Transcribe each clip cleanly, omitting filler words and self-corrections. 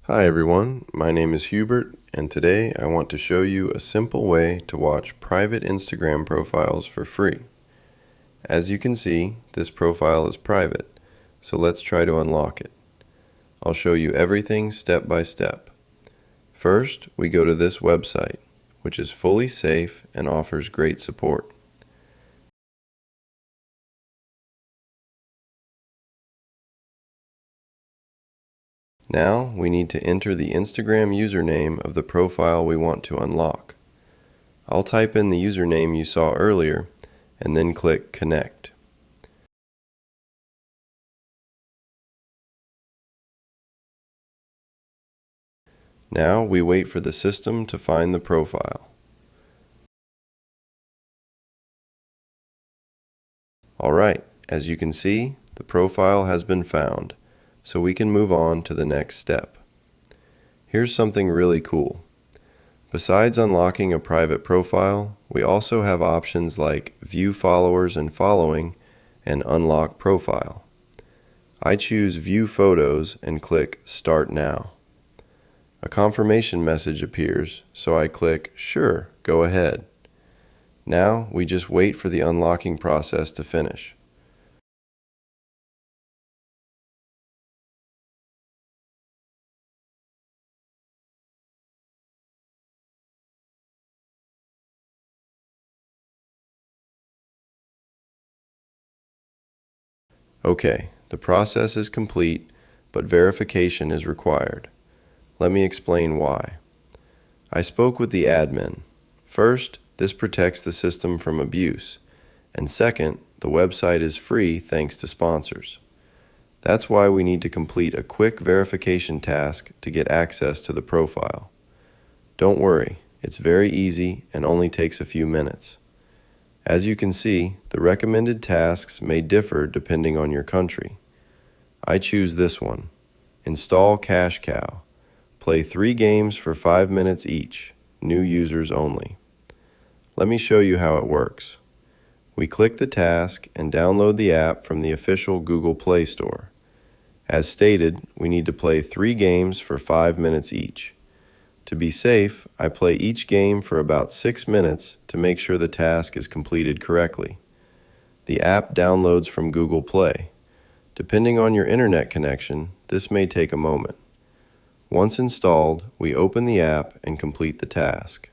Hi everyone, my name is Hubert, and today I want to show you a simple way to watch private Instagram profiles for free. As you can see, this profile is private, so let's try to unlock it. I'll show you everything step by step. First, we go to this website, which is fully safe and offers great support. Now we need to enter the Instagram username of the profile we want to unlock. I'll type in the username you saw earlier and then click Connect. Now we wait for the system to find the profile. Alright, as you can see, the profile has been found, so we can move on to the next step. Here's something really cool. Besides unlocking a private profile, we also have options like View Followers and Following and Unlock Profile. I choose View Photos and click Start Now. A confirmation message appears, so I click Sure, go ahead. Now we just wait for the unlocking process to finish. Okay, the process is complete, but verification is required. Let me explain why. I spoke with the admin. First, this protects the system from abuse, and second, the website is free thanks to sponsors. That's why we need to complete a quick verification task to get access to the profile. Don't worry, it's very easy and only takes a few minutes. As you can see, the recommended tasks may differ depending on your country. I choose this one. Install Cash Cow. Play 3 games for 5 minutes each. New users only. Let me show you how it works. We click the task and download the app from the official Google Play Store. As stated, we need to play 3 games for 5 minutes each. To be safe, I play each game for about 6 minutes to make sure the task is completed correctly. The app downloads from Google Play. Depending on your internet connection, this may take a moment. Once installed, we open the app and complete the task.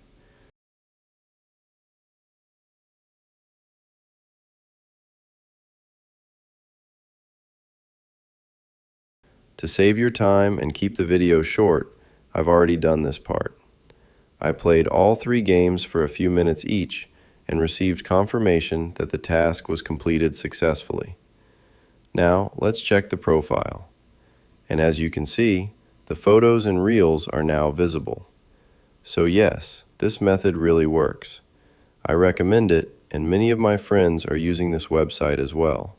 To save your time and keep the video short, I've already done this part. I played all 3 games for a few minutes each and received confirmation that the task was completed successfully. Now, let's check the profile. And as you can see, the photos and reels are now visible. So yes, this method really works. I recommend it, and many of my friends are using this website as well.